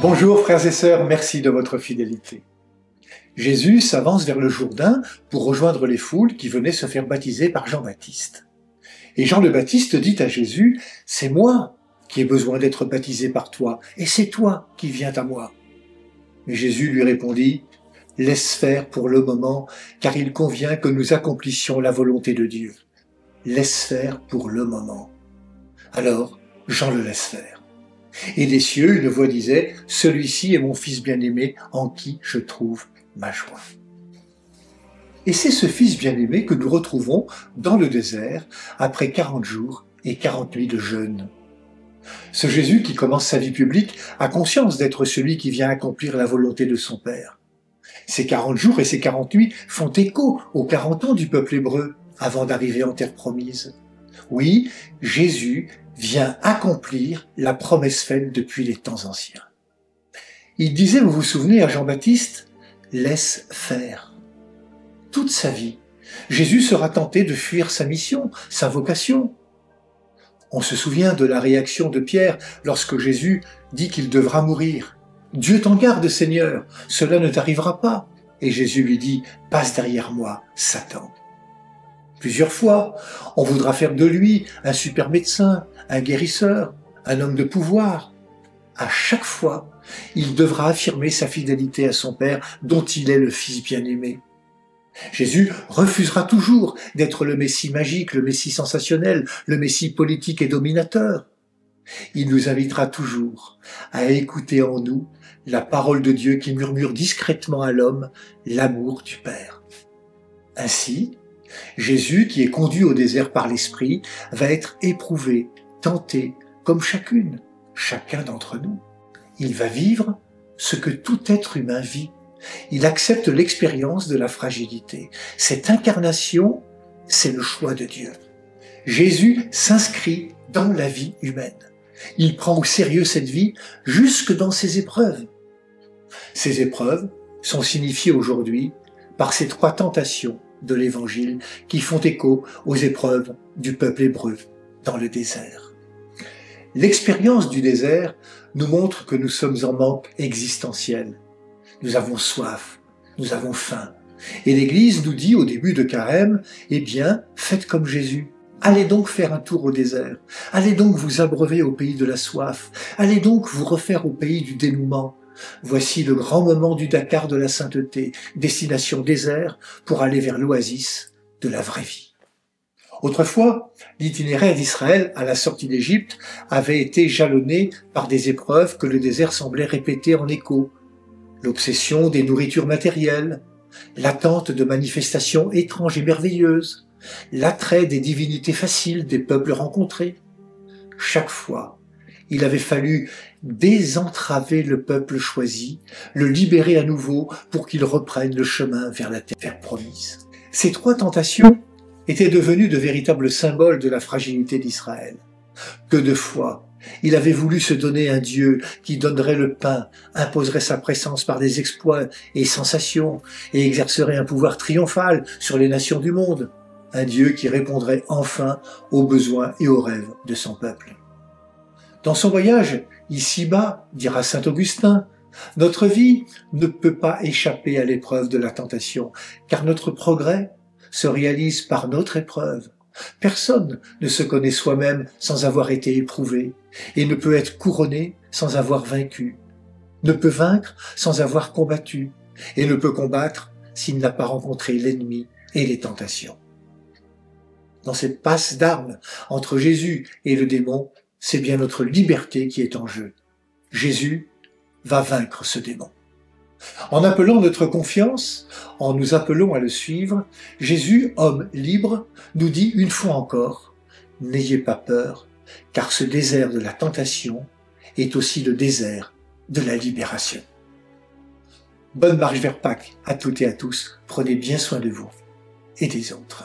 Bonjour frères et sœurs, merci de votre fidélité. Jésus s'avance vers le Jourdain pour rejoindre les foules qui venaient se faire baptiser par Jean-Baptiste. Et Jean le Baptiste dit à Jésus, « C'est moi qui ai besoin d'être baptisé par toi, et c'est toi qui viens à moi. » Mais Jésus lui répondit, « Laisse faire pour le moment, car il convient que nous accomplissions la volonté de Dieu. Laisse faire pour le moment. » Alors, Jean le laisse faire. Et des cieux, une voix disait, « Celui-ci est mon Fils bien-aimé, en qui je trouve ma joie. » Et c'est ce Fils bien-aimé que nous retrouvons dans le désert, après 40 jours et 40 nuits de jeûne. Ce Jésus qui commence sa vie publique a conscience d'être celui qui vient accomplir la volonté de son Père. Ces 40 jours et ces 40 nuits font écho aux 40 ans du peuple hébreu avant d'arriver en terre promise. Oui, Jésus vient accomplir la promesse faite depuis les temps anciens. Il disait, vous vous souvenez, à Jean-Baptiste, « Laisse faire ». Toute sa vie, Jésus sera tenté de fuir sa mission, sa vocation. On se souvient de la réaction de Pierre lorsque Jésus dit qu'il devra mourir. « Dieu t'en garde, Seigneur, cela ne t'arrivera pas. » Et Jésus lui dit, « Passe derrière moi, Satan. » Plusieurs fois, on voudra faire de lui un super médecin, un guérisseur, un homme de pouvoir. À chaque fois, il devra affirmer sa fidélité à son Père, dont il est le Fils bien-aimé. Jésus refusera toujours d'être le Messie magique, le Messie sensationnel, le Messie politique et dominateur. Il nous invitera toujours à écouter en nous la parole de Dieu qui murmure discrètement à l'homme l'amour du Père. Ainsi, Jésus, qui est conduit au désert par l'Esprit, va être éprouvé, tenté, comme chacun d'entre nous. Il va vivre ce que tout être humain vit. Il accepte l'expérience de la fragilité. Cette incarnation, c'est le choix de Dieu. Jésus s'inscrit dans la vie humaine. Il prend au sérieux cette vie jusque dans ses épreuves. Ces épreuves sont signifiées aujourd'hui par ces 3 tentations de l'Évangile qui font écho aux épreuves du peuple hébreu dans le désert. L'expérience du désert nous montre que nous sommes en manque existentiel. Nous avons soif, nous avons faim. Et l'Église nous dit au début de Carême, eh bien, faites comme Jésus. Allez donc faire un tour au désert. Allez donc vous abreuver au pays de la soif. Allez donc vous refaire au pays du dénouement. Voici le grand moment du Dakar de la sainteté, destination désert pour aller vers l'oasis de la vraie vie. Autrefois, l'itinéraire d'Israël à la sortie d'Égypte avait été jalonné par des épreuves que le désert semblait répéter en écho. L'obsession des nourritures matérielles, l'attente de manifestations étranges et merveilleuses, l'attrait des divinités faciles des peuples rencontrés. Chaque fois, il avait fallu désentraver le peuple choisi, le libérer à nouveau pour qu'il reprenne le chemin vers la terre promise. Ces 3 tentations étaient devenues de véritables symboles de la fragilité d'Israël. Que de fois, il avait voulu se donner un Dieu qui donnerait le pain, imposerait sa présence par des exploits et sensations, et exercerait un pouvoir triomphal sur les nations du monde. Un Dieu qui répondrait enfin aux besoins et aux rêves de son peuple. Dans son voyage ici-bas, dira saint Augustin, notre vie ne peut pas échapper à l'épreuve de la tentation, car notre progrès se réalise par notre épreuve. Personne ne se connaît soi-même sans avoir été éprouvé, et ne peut être couronné sans avoir vaincu, ne peut vaincre sans avoir combattu, et ne peut combattre s'il n'a pas rencontré l'ennemi et les tentations. Dans cette passe d'armes entre Jésus et le démon, c'est bien notre liberté qui est en jeu. Jésus va vaincre ce démon. En appelant notre confiance, en nous appelant à le suivre, Jésus, homme libre, nous dit une fois encore, « N'ayez pas peur, car ce désert de la tentation est aussi le désert de la libération. » Bonne marche vers Pâques à toutes et à tous, prenez bien soin de vous et des autres.